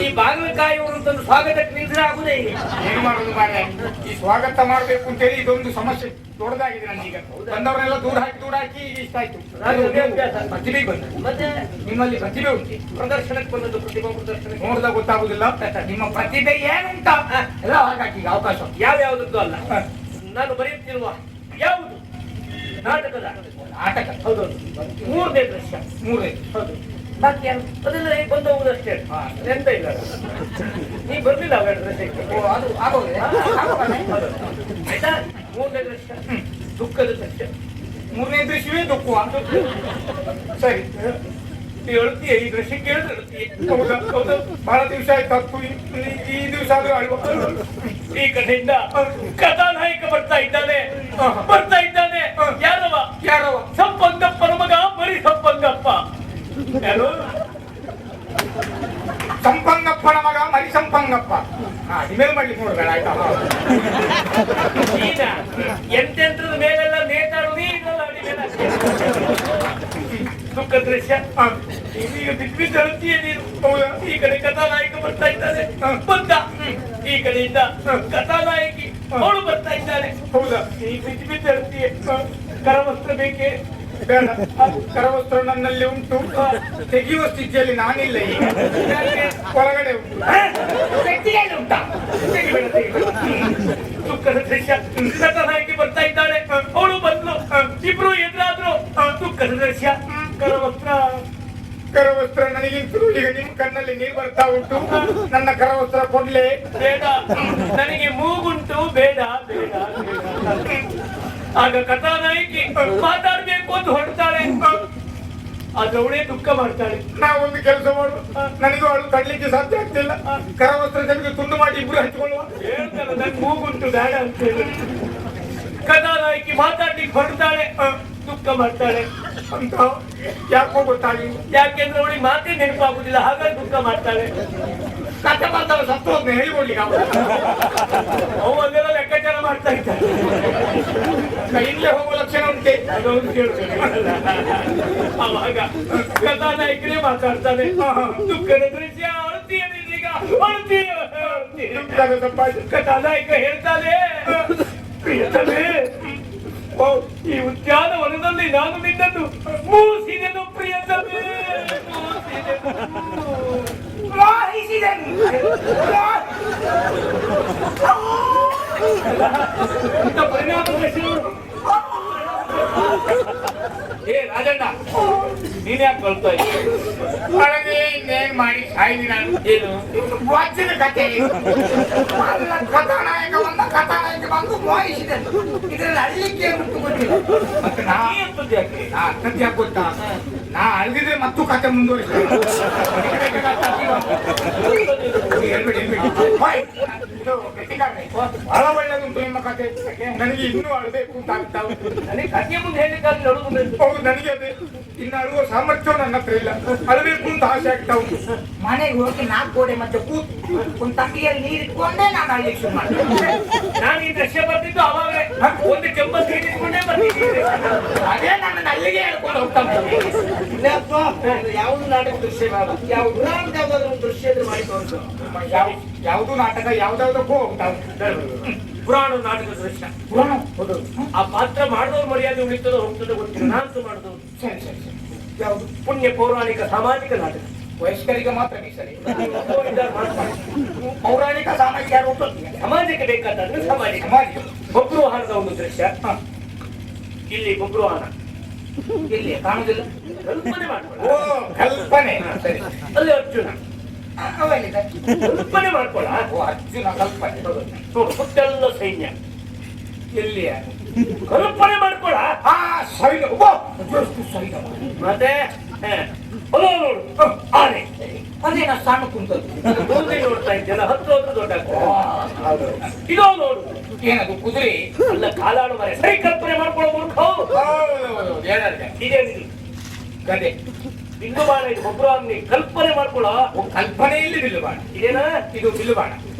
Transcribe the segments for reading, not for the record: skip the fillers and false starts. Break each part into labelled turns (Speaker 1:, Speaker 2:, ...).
Speaker 1: ಈ ಬಾಗಲಕಾಯಿ ಅಂತಂದು ಸ್ವಾಗತಕ್ಕೆ ನಿಲ್ದ್ರೆ ಆಗುದೇ ಈಗ.
Speaker 2: ಏನ್ ಮಾಡೋದು ಮಾರ್ರೆ, ಈ ಸ್ವಾಗತ ಮಾಡ್ಬೇಕು ಅಂತೇಳಿ ಇದೊಂದು ಸಮಸ್ಯೆ ದೊಡ್ಡದಾಗಿದೆ ನನಗೀಗ. ಬಂದವರೆಲ್ಲ ದೂರ ಹಾಕಿ ಈಗ ಇಷ್ಟ ಆಯ್ತು. ಪ್ರತಿಭೆ ಬಂತು
Speaker 1: ಮತ್ತೆ
Speaker 2: ನಿಮ್ಮಲ್ಲಿ ಪ್ರತಿಭೆ ಉಂಟು.
Speaker 1: ಪ್ರದರ್ಶನಕ್ಕೆ ಬಂದದ್ದು ಪ್ರತಿಭಾ ಪ್ರದರ್ಶನ
Speaker 2: ನೋಡಿದಾಗ ಗೊತ್ತಾಗುದಿಲ್ಲ ನಿಮ್ಮ ಪ್ರತಿಭೆ ಏನುಂಟ ಎಲ್ಲ ಹಾಗಾಗಿ ಈಗ ಅವಕಾಶ.
Speaker 1: ಯಾವ್ಯಾವುದದ್ದು ಅಲ್ಲ, ನಾನು ಬರೆಯುತ್ತಿರುವ ಯಾವುದು ನಾಟಕದ
Speaker 2: ನಾಟಕ.
Speaker 1: ಹೌದೌದು, 3ನೇ ದೃಶ್ಯ.
Speaker 2: 3
Speaker 1: ಹೌದು, ಬಾಕಿ ಅದೆಲ್ಲ ಈಗ ಬಂದು ಹೋಗುದಷ್ಟೇ. ಎಂತ ಇಲ್ಲ, ನೀ ಬರ್ಲಿಲ್ಲ ಅವೆರಡು ದೃಶ್ಯಕ್ಕೆ.
Speaker 2: ಅದು ಆಗೋಗಿದೆ.
Speaker 1: ಆಯ್ತಾ? 3ನೇ ದೃಶ್ಯ ದುಃಖದ ದೃಶ್ಯ.
Speaker 2: 3ನೇ ದೃಶ್ಯವೇ ದುಃಖ. ಸರಿ, ಹೇಳ್ತೀಯ ಈ ದೃಶ್ಯ ಕೇಳಿದ್ರೆ ಹೇಳ್ತೀಯ. ಹೌದಾ? ಹೌದು, ಬಹಳ ದಿವಸ ಆಯ್ತು. ಈ ದಿವಸ ಆದ್ರೂ ಅಲ್ವ.
Speaker 1: ಈ ಕಡೆಯಿಂದ ಕಥಾನಾಯಕ ಬರ್ತಾ ಇದ್ದಾನೆ. ಯಾರವ? ಸಂಪಂಗಪ್ಪನ ಮಗ ಬರೀ ಸಂಪಂಗಪ್ಪ. ಯಾರು?
Speaker 2: ಸಂಪಂಗಪ್ಪನ ಮಗ ಮರಿ ಸಂಪಂಗಪ್ಪ. ಇಮೇಲ್ ಮಾಡ್ಲಿಕ್ಕೆ ನೋಡ್ಬೇಡ ಆಯ್ತಾ.
Speaker 1: ಈಗ ಎಂತೆಂತದ ಮೇಲೆಲ್ಲ ನೇತಾಡುದು ಈಗಲ್ಲ ಅಡಿಮೇಲೆ. ದುಃಖ ದೃಶ್ಯ. ಈಗ ಬಿದ್ದು ಹೇಳ್ತೀಯ ನೀನು.
Speaker 2: ಹೌದಾ?
Speaker 1: ಈ ಕಡೆ ಕಥಾನಾಯಕ ಬರ್ತಾ ಇದ್ದಾನೆ, ಬಂದ. ಈ ಕಡೆಯಿಂದ ಕಥಾನಾಯಕಿ ಅವಳು ಬರ್ತಾ ಇದ್ದಾನೆ.
Speaker 2: ಹೌದಾ?
Speaker 1: ಈ ಬಿದ್ದು ಹೇಳ್ತೀಯ. ಕರವಸ್ತ್ರ ಬೇಕೆ?
Speaker 2: ಬೇಡ, ಕರವಸ್ತ್ರ ನನ್ನಲ್ಲಿ ಉಂಟು. ತೆಗೆಯುವ ಸ್ಥಿತಿಯಲ್ಲಿ ನಾನಿಲ್ಲ ಈಗ. ಒಳಗಡೆ ಉಂಟು.
Speaker 1: ವ್ಯಕ್ತಿಯಲ್ಲಿ ಉಂಟಾ? ದುಃಖದ ದೃಶ್ಯ. ಕಥಾನಾಯಕಿ ಬರ್ತಾ ಇದ್ದಾಳೆ, ಅವಳು ಬಂದ್ಲು. ಇಬ್ರು ಎದುರಾದ್ರು. ದುಃಖದ ದೃಶ್ಯ.
Speaker 2: ಕರವಸ್ತ್ರ ನನಗಿಂತಲೂ ಈಗ ನಿಮ್ ಕಣ್ಣಲ್ಲಿ ನೀರು ಬರ್ತಾ ಉಂಟು. ನನ್ನ ಕರವಸ್ತ್ರ ಕೊಡ್ಲೇ?
Speaker 1: ಬೇಡ, ನನಗೆ ಮೂಗುಂಟು. ಬೇಡ. ಆಗ ಕಥಾನಾಯಕಿ ಮಾತಾಡ್ಬೇಕು ಅಂತ ಹೊರಡ್ತಾಳೆ. ಆದ್ರೆ ಅವಳೇ ದುಃಖ ಮಾಡ್ತಾಳೆ.
Speaker 2: ನಾವೊಂದು ಕೆಲಸ ಮಾಡುವ, ನನಗೂ ಅವಳು ಕಡ್ಲಿಕ್ಕೆ ಸಾಧ್ಯ ಆಗ್ತಿಲ್ಲ. ಕರವಸ್ತ್ರ ನನಗೆ ತುಂಡು ಮಾಡಿ ಇಬ್ರು ಹಂಚಿಕೊಳ್ಳುವ.
Speaker 1: ಹೇಳ್ತಾಳೆ ನನ್ ಮೂಗುಂಟು ಬೇಡ ಅಂತ ಹೇಳಿ. ಕಥಾನಾಯಕಿ ಮಾತಾಡ್ಲಿಕ್ಕೆ ಹೊರಡ್ತಾಳೆ, ದುಃಖ ಮಾಡ್ತಾಳೆ
Speaker 2: ಅಂತ ಯಾಕೋ ಗೊತ್ತಾಗಿ.
Speaker 1: ಯಾಕೆಂದ್ರೆ ಅವಳಿಗೆ ಮಾತೇ ನೆನಪಾಗುದಿಲ್ಲ, ಹಾಗಾಗಿ ದುಃಖ ಮಾಡ್ತಾಳೆ.
Speaker 2: ಕಥೆ ಮಾಡ್ತಾಳೆ, ಸತ್ತು ಹೋದ್ನೆ ಹೇಳಿಕೊಡ್ಲಿಕ್ಕೆ
Speaker 1: ಅವು ಅದೆಲ್ಲ ಲೆಕ್ಕಾಚಾರ ಮಾಡ್ತಾ ಇದ್ದಾರೆ.
Speaker 2: ಇಲ್ಲೇ ಹೋಗುವ ಲಕ್ಷಣ ಉಂಟೆ.
Speaker 1: ಅದೊಂದು ಕೇಳ್ತೇನೆ. ಅವಾಗ ಕಥಾನಾಯಕನೇ ಮಾತಾಡ್ತಾನೆ. ದುಃಖದ ದೃಶ್ಯ. ಅಳ್ತೀಯ. ಕಥಾನಾಯಕ ಹೇಳ್ತಾನೆ, ಪ್ರಿಯತಮೇ, ಈ ಉದ್ಯಾನವನದಲ್ಲಿ ನಾನು ನಿನ್ನನ್ನು ಮೂಸಿದೆನು ಪ್ರಿಯತಮೇ. ಪರಿಣಾಮ. ಏ ರಾಜಣ್ಣ, ನೀನ್ ಯಾಕೆ ಕಳ್ತಾ
Speaker 2: ಒಳಗೆ ಇನ್ನೇನ್ ಮಾಡಿ ಸಾಯಿದಿ ನಾನು.
Speaker 1: ಏನು
Speaker 2: ವಜ್ರದ ಕಥೆ. ಕಥಾನಾಯಕ ಬಂದು ಮೋಹಿಸಿದೆ. ಇದ್ರಲ್ಲಿ ಅಳ್ಳಿಕ್ಕೆ ಬಿಟ್ಟು ಗೊತ್ತಿಲ್ಲ. ಮತ್ತೆ ಯಾಕೆ ಗೊತ್ತಾ, ನಾ ಅಳ್ದಿದ್ರೆ ಮತ್ತು ಕಥೆ ಮುಂದುವರಿಸ್ತೇನೆ. ಬಹಳ ಒಳ್ಳೆದುಂಟು ನಿಮ್ಮ ಕಥೆ. ನನಗೆ ಇನ್ನೂ ಅಳ್ಬೇಕು ಅಂತ ಆಗ್ತಾ ಉಂಟು.
Speaker 1: ನನಗೆ ಕಥೆ ಮುಂದೆ ಹೇಳಿಕಾದ್ರೆ ನಡುವುದು.
Speaker 2: ಹೌದು, ನನಗೆ ಅದೇ. ಇನ್ನು ಅಳುವ ಸಾಮರ್ಥ್ಯ ನನ್ನ ಹತ್ರ ಇಲ್ಲ. ಅಳಬೇಕು ಅಂತ ಆಸೆ ಆಗ್ತಾ ಉಂಟು.
Speaker 3: ಮನೆಗೆ ಹೋಗಿ 4 ಗೋಡೆ ಮಧ್ಯೆ ಕೂತು ಒಂದು ತಂಬಿಯಲ್ಲಿ ನೀರು ಇಟ್ಕೊಂಡೇ ನಾನು ಅಳ್ಳಿಕ್ಕೆ ಶುರು ಮಾಡಿದೆ.
Speaker 1: ನಾನು ಈ ದೃಶ್ಯ ಬರ್ತಿದ್ದು ಅವಾಗಲೇ ಒಂದು ಕೆಂಪ ಸೀರಿಕೊಂಡೇ ಬರ್ತಿದ್ದೆ.
Speaker 2: ಅದೇ ನನ್ನನ್ನು ಅಲ್ಲಿಗೆ ಹೇಳ್ಕೊಂಡು ಹೋಗ್ತಾ
Speaker 3: ಯಾವ್ದು ನಾಟಕ ದೃಶ್ಯ ಯಾವ್ದು ಯಾವ್ದಾದ್ರು ಒಂದು ದೃಶ್ಯ ಮಾಡಿ ತೋರಿಸು.
Speaker 2: ಯಾವುದು ನಾಟಕ ಯಾವ್ದಾವ್ದಕ್ಕೂ ಹೋಗ್ತಾ ಉಂಟು.
Speaker 1: ಪುರಾಣ ನಾಟಕ ದೃಶ್ಯ.
Speaker 2: ಪುರಾಣ ಹೌದು.
Speaker 1: ಆ ಪಾತ್ರ ಮಾಡಿದವ್ರ ಮರ್ಯಾದೆ ಉಳಿತದೋ ಹೋಗ್ತದೆ ಗೊತ್ತಿಲ್ಲ. ನಾನಂತೂ ಮಾಡಿದವ್ರು.
Speaker 2: ಸರಿ. ಯಾವುದು?
Speaker 1: ಪುಣ್ಯ ಪೌರಾಣಿಕ ಸಾಮಾಜಿಕ ನಾಟಕ.
Speaker 2: ವಯಸ್ಕರಿಗೆ ಮಾತ್ರ ಮೀಸಲಿ.
Speaker 3: ಪೌರಾಣಿಕ ಸಾಮಾಜಿಕ ಯಾರು
Speaker 1: ಸಮಾಜಕ್ಕೆ ಬೇಕಾದ್ರೆ ಸಾಮಾಜಿಕ. ಬಬ್ರುವಾಹನದ ಒಂದು ದೃಶ್ಯ. ಇಲ್ಲಿ ಬಬ್ರುವಾಹನ
Speaker 3: ಇಲ್ಲಿ ಕಾಣುದಿಲ್ಲ.
Speaker 1: ಕಲ್ಪನೆ ಮಾಡ್ಕೊಳ್ಳ.
Speaker 2: ಓ, ಕಲ್ಪನೆ. ಸರಿ.
Speaker 1: ಅಲ್ಲಿ ಅರ್ಜುನ ಕಲ್ಪನೆ ಮಾಡ್ಕೊಳ್ಳ.
Speaker 2: ಓ, ಅರ್ಜುನ ಕಲ್ಪನೆ.
Speaker 1: ಸುತ್ತೆಲ್ಲ ಸೈನ್ಯ.
Speaker 2: ಎಲ್ಲಿಯ
Speaker 1: ಕಲ್ಪನೆ ಮಾಡ್ಕೊಳ್ಳ.
Speaker 2: ಸೈನ್ಯ. ಸೈನ್ಯ
Speaker 1: ಮತ್ತೆ ನೋಡು ಆನೆ.
Speaker 3: ಅದೇನ ಸಣ್ಣ ಕುಂತದ್ದು
Speaker 1: ಮುಂದೆ ನೋಡ್ತಾ ಇದ್ದೆಲ್ಲ 10 ವರ್ಷ ದೊಡ್ಡ. ಇದೋ ನೋಡು,
Speaker 2: ಏನದು? ಕುದುರೆ
Speaker 1: ಅಲ್ಲ, ಕಾಲಾಡು ಮರೆ. ಸರಿ, ಕಲ್ಪನೆ ಮಾಡ್ಕೊಳ್ಳೋ ಮೂಲಕ ಇದೇನಿದು
Speaker 2: ಗದೆ
Speaker 1: ಬಿಲ್ಲು ಬಾಣ. ಇದು ಒಬ್ಬರು ಕಲ್ಪನೆ ಮಾಡ್ಕೊಳ್ಳೋ.
Speaker 2: ಕಲ್ಪನೆಯಲ್ಲಿ ಬಿಲ್ಲುಬಾಣ.
Speaker 1: ಇದೇನಾ?
Speaker 2: ಇದು ಬಿಲ್ಲುಬಾಣ.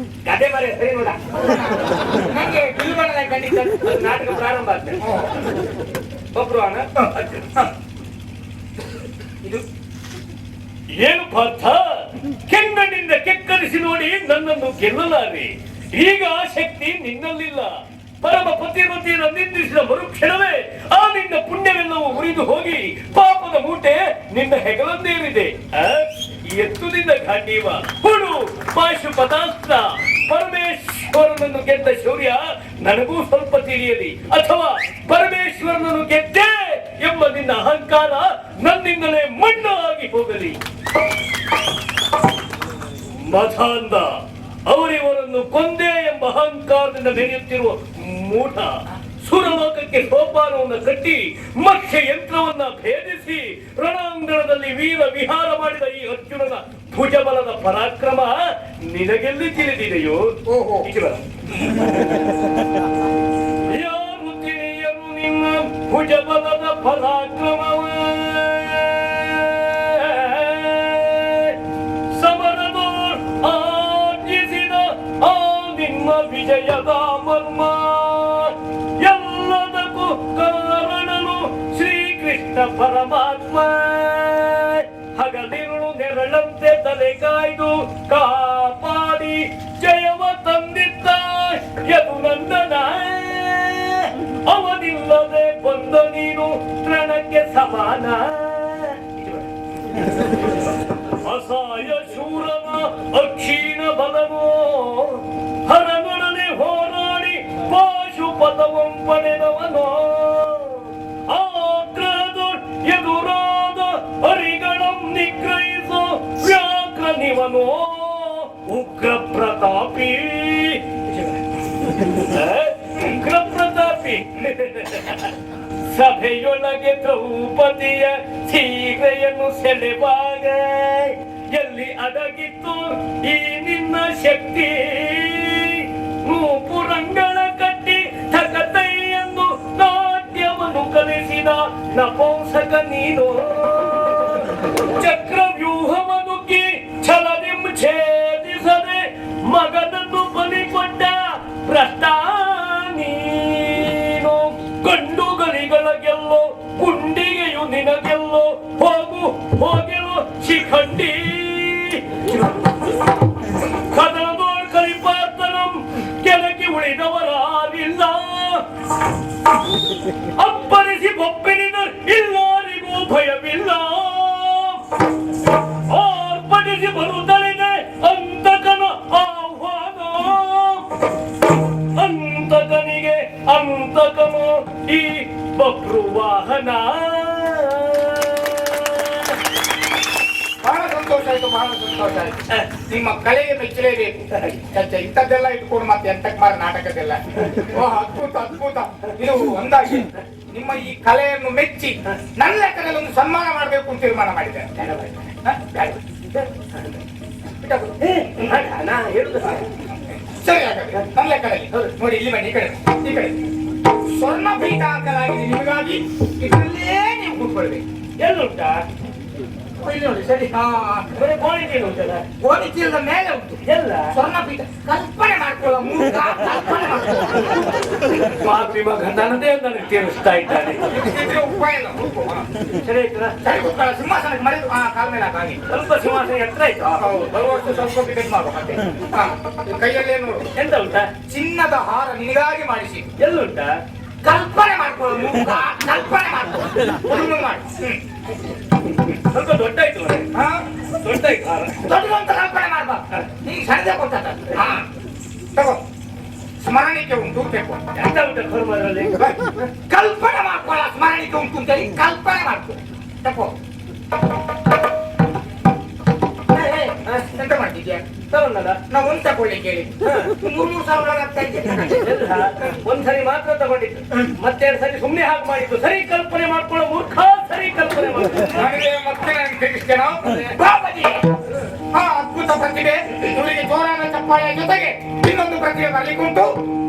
Speaker 1: ಗದೆ ಮರೆ. ಸರಿ ನೋಡ,
Speaker 2: ನಂಗೆ ಬಿಲ್ಲುಬಾಣ ಖಂಡಿತ.
Speaker 1: ನಾಟಕ ಪ್ರಾರಂಭ ಆಗ್ತದೆ. ಬಬ್ರುವಾಹನ ಅರ್ಜುನ. ಇದು ಏನು ಪಾರ್ಥ? ಕೆಂಗಣ್ಣಿಂದ ಕೆಕ್ಕರಿಸಿ ನೋಡಿ ನನ್ನನ್ನು ಗೆಲ್ಲಲಾರೆ. ಈಗ ಆ ಶಕ್ತಿ ನಿನ್ನಲ್ಲಿಲ್ಲ. ಪರಮ ಪತಿರತಿಯನ್ನು ನಿಂದಿಸಿದ ಮರುಕ್ಷಣವೇ ಆ ನಿನ್ನ ಪುಣ್ಯವೆಲ್ಲವೂ ಉರಿದು ಹೋಗಿ ಪಾಪದ ಮೂಟೆ ನಿನ್ನ ಹೆಗಲನ್ನೇರಿದೆ. ಎತ್ತುದಿಂದ ಘಾಟೀವ ಹುಡು ಪಾಶುಪತಾಸ್ತ್ರ. ಪರಮೇಶ್ವರನನ್ನು ಗೆದ್ದ ಶೌರ್ಯ ನನಗೂ ಸ್ವಲ್ಪ ತಿಳಿಯಲಿ, ಅಥವಾ ಪರಮೇಶ್ವರನನ್ನು ಗೆದ್ದೆ ಎಂಬ ನಿನ್ನ ಅಹಂಕಾರ ನನ್ನಿಂದಲೇ ಮಣ್ಣಾಗಿ ಹೋಗಲಿ. ಮಧಾಂಧ ಅವರಿವರನ್ನು ಕೊಂದೆ ಎಂಬ ಅಹಂಕಾರದಿಂದ ಮೆರೆಯುತ್ತಿರುವ ಮೂಢ ಸುರಲೋಕಕ್ಕೆ ಸೋಪಾನವನ್ನು ಕಟ್ಟಿ ಮತ್ಸ್ಯ ಯಂತ್ರವನ್ನ ಭೇದಿಸಿ ರಣಾಂಗಣದಲ್ಲಿ ವೀರ ವಿಹಾರ ಮಾಡಿದ ಈ ಅರ್ಜುನನ ಭುಜಬಲದ ಪರಾಕ್ರಮ ನಿನಗೆಲ್ಲಿ ತಿಳಿದಿದೆಯೋ? ಯಾರು ತಿಳಿಯರು ನಿನ್ನ ಭುಜಬಲದ ಪರಾಕ್ರಮವ? ವಿಜಯದ ಮರ್ಮ ಎಲ್ಲದಕ್ಕೂ ಕಾರಣನು ಶ್ರೀಕೃಷ್ಣ ಪರಮಾತ್ಮ. ಹಗಲಿರುಳು ನೆರಳಂತೆ ತಲೆ ಕಾಯ್ದು ಕಾಪಾಡಿ ಜಯವ ತಂದಿದ್ದ ಯದುನಂದನ. ಅವನಿಲ್ಲದೆ ಬಂದ ನೀನು ರಣಕ್ಕೆ ಸಮಾನ. ಅಸಾಯ ಶೂರನ ಅಕ್ಷೀಣ ಬಲನೋ ಹರನೊಡನೆ ಹೋರಾಡಿ ಪಾಶುಪತವಂ ಪಡೆದವನೋ. ಆಗ್ರಹದ ಎದುರಾದ ಹರಿಗಣಂ ನಿಗ್ರಹಿಸೋ ವ್ಯಾಘ್ರನಿವನೋ ಉಗ್ರ ಪ್ರತಾಪಿ. ಉಗ್ರ ಪ್ರತಾಪಿ ಸಭೆಯೊಳಗೆ ದ್ರೌಪದಿಯ ಸೀರೆಯನ್ನು ಸೆಳೆವಾಗ ಎಲ್ಲಿ ಅಡಗಿತ್ತು ಈ ನಿನ್ನ ಶಕ್ತಿ? ನೂಪುರಂಗಳ ಕಟ್ಟಿ ತಗತೈ ಎಂದು ನಾಟ್ಯವನ್ನು ಕಲಿಸಿದ ನಪುಂಸಕ ನೀನು. ಚಕ್ರವ್ಯೂಹವನುಗ್ಗಿ ಛಲದಿಂ ಛೇದಿಸದೆ ಮಗನನ್ನು ಬಲಿಕೊಟ್ಟ ಭ್ರಷ್ಟ ನೀನು. ಗಂಡುಗಳಿಗಳ ಗೆಲ್ಲೋ ಗುಂಡಿಗೆಯು ನಿನಗೆಲ್ಲೋ ಹೋಗು ಹೋಗೆಲು ಶಿಖಂಡಿ. ಕದನದೋಳ್ ಕಲಿಪಾರ್ತನಂ ಕೆಳಗೆ ಉಳಿದವರಾರಿಲ್ಲ. ಅಪ್ಪರಿಸಿ ಬೊಬ್ಬೆನಿದ ಇಲ್ಲರಿಗೂ ಭಯವಿಲ್ಲ. ಆರ್ಪಡಿಸಿ ಬರುತ್ತಲಿದೆ ಅಂತಕನ ಆಹ್ವಾನ. ಅಂತಕನಿಗೆ ಅಂತಕನು ಈ ಬಭ್ರುವಾಹನ.
Speaker 2: ಬಹಳ ಸಂತೋಷ ಆಯ್ತು, ಬಹಳ ಸಂತೋಷ ಆಯ್ತು. ನಿಮ್ಮ ಕಲೆಗೆ ಮೆಚ್ಚಲೇಬೇಕು. ಇಂಥದ್ದೆಲ್ಲ ಇಟ್ಕೊಂಡು ಮತ್ತೆ ಎಂತಕ್ ಮಾರ ನಾಟಕದೆಲ್ಲ. ಅದ್ಭುತ ಅದ್ಭುತ. ಇದು ಒಂದಾಗಿ ನಿಮ್ಮ ಈ ಕಲೆಯನ್ನು ಮೆಚ್ಚಿ ನನ್ನ ಲೆಕ್ಕದಲ್ಲಿ ಒಂದು ಸನ್ಮಾನ ಮಾಡಬೇಕು ಅಂತ ತೀರ್ಮಾನ ಮಾಡಿದ್ದೇನೆ. ಸರಿ, ಹಾಗಾದ್ರೆ ನನ್ನ ಲೆಕ್ಕದಲ್ಲಿ ನೋಡಿ, ಇಲ್ಲಿ ಬನ್ನಿ, ಈ ಕಡೆ ಈ ಕಡೆ ಸ್ವರ್ಣ ಪೀಠ ಹಾಕಲಾಗಿದೆ ನಿಮಗಾಗಿ. ಇದರಲ್ಲೇ ನೀವು ಕೂತ್ಕೊಳ್ಬೇಕು.
Speaker 1: ಎಲ್ಲುಂಟಾ?
Speaker 2: ಇಲ್ಲಿ ನೋಡಿ, ಸರಿ. ಗೋಣಿ ಚೀಲದ ಮೇಲೆ ಉಂಟು
Speaker 1: ಎಲ್ಲ
Speaker 2: ಸ್ವರ್ಣ ಪೀಠ. ಕಲ್ಪನೆ ಮಾಡ್ಕೊಳ್ಳೋ ಮೂರ್ಖ, ಕಲ್ಪನೆ ಮಾಡ್ಕೊಳ್ಳೋ.
Speaker 1: ಪಾಪಿ ಮಗ ನನ್ನದೇ ನನಗೆ ತೀರಿಸ್ತಾ ಇದ್ದಾನೆ.
Speaker 2: ಇದಕ್ಕೆ ಉಪಾಯ ಇಲ್ಲ.
Speaker 1: ಸರಿ ಆಯ್ತಾ?
Speaker 2: ಸರಿ, ಕೂತ್ಕೊಳ್ಳೋ. ಸಿಂಹಾಸನಕ್ಕೆ ಮರೆದು ಕಾಲ ಮೇಲೆ ಹಾಕಿ.
Speaker 1: ಸ್ವಲ್ಪ ಸಿಂಹಾಸನ ಎತ್ತರ ಆಯ್ತು.
Speaker 2: ಬರುವಷ್ಟು ಸ್ವಲ್ಪ ಟಿಕೆಟ್ ಮಾಡುವ ಮತ್ತೆ. ಕೈಯಲ್ಲೇ ನೋಡು,
Speaker 1: ಎಂತ ಉಂಟಾ?
Speaker 2: ಚಿನ್ನದ ಹಾರ ನಿನಗಾಗಿ ಮಾಡಿಸಿ.
Speaker 1: ಎಲ್ಲುಂಟಾ?
Speaker 2: ಕಲ್ಪನೆ ಮಾಡ್ಕೊಳ್ಳೋ ಮೂರ್ಖ, ಕಲ್ಪನೆ ಮಾಡ್ಕೊಳ್ಳೋ. ಮಾಡಿ
Speaker 1: ಸ್ವಲ್ಪ ದೊಡ್ಡ ಆಯ್ತು, ದೊಡ್ಡ ಆಯ್ತು ಹಾರ.
Speaker 2: ದೊಡ್ಡದಂತ ಕಲ್ಪನೆ ಮಾಡ್ಬಾ. ಈಗ ಸಣ್ಣದೇ ಕೊಟ್ಟ. ತಗೋ, ಸ್ಮರಣಿಕೆ ಉಂಟು.
Speaker 1: ಎಂತ ಉಂಟು ಕರ್ಮದಲ್ಲಿ?
Speaker 2: ಕಲ್ಪನೆ ಮಾಡ್ಕೊಳ್ಳ. ಸ್ಮರಣಿಕೆ ಉಂಟು ಅಂತೇಳಿ ಕಲ್ಪನೆ ಮಾಡ್ಕೊ. ತಗೋ. ಎಂತ ಮಾಡ್ತಿದ್ಯಾ?
Speaker 1: ತಗೊಂಡಲ್ಲ
Speaker 2: ನಾವು ಒಂದು ತಗೊಳ್ಳಿಕ್ಕೆ ಹೇಳಿ 3,000 ಆಗ್ತಾ ಇದೆ.
Speaker 1: ಒಂದ್ಸರಿ ಮಾತ್ರ ತಗೊಂಡಿದ್ದು, ಮತ್ತೆರಡು ಸರಿ ಸುಮ್ಮನೆ ಹಾಗೆ ಮಾಡಿದ್ದು. ಸರಿ ಕಲ್ಪನೆ ಮಾಡ್ಕೊಳ್ಳೋ ಮೂರ್ಖ, ಸರಿ ಕಲ್ಪನೆ ಮಾಡ್ಕೊಳ್ಳೋ.
Speaker 2: ನನಗೆ ಮತ್ತೆ ನನಗೆ ತಿಳಿಸ್ತೇನೋ? ಅದ್ಭುತ ಪ್ರತಿಭೆ. ಇವರಿಗೆ ಜೋರಾದ ಚಪ್ಪಾಳೆಯ ಜೊತೆಗೆ ಇನ್ನೊಂದು ಪ್ರತಿಭೆ ಬರ್ಲಿಕ್ಕುಂಟು.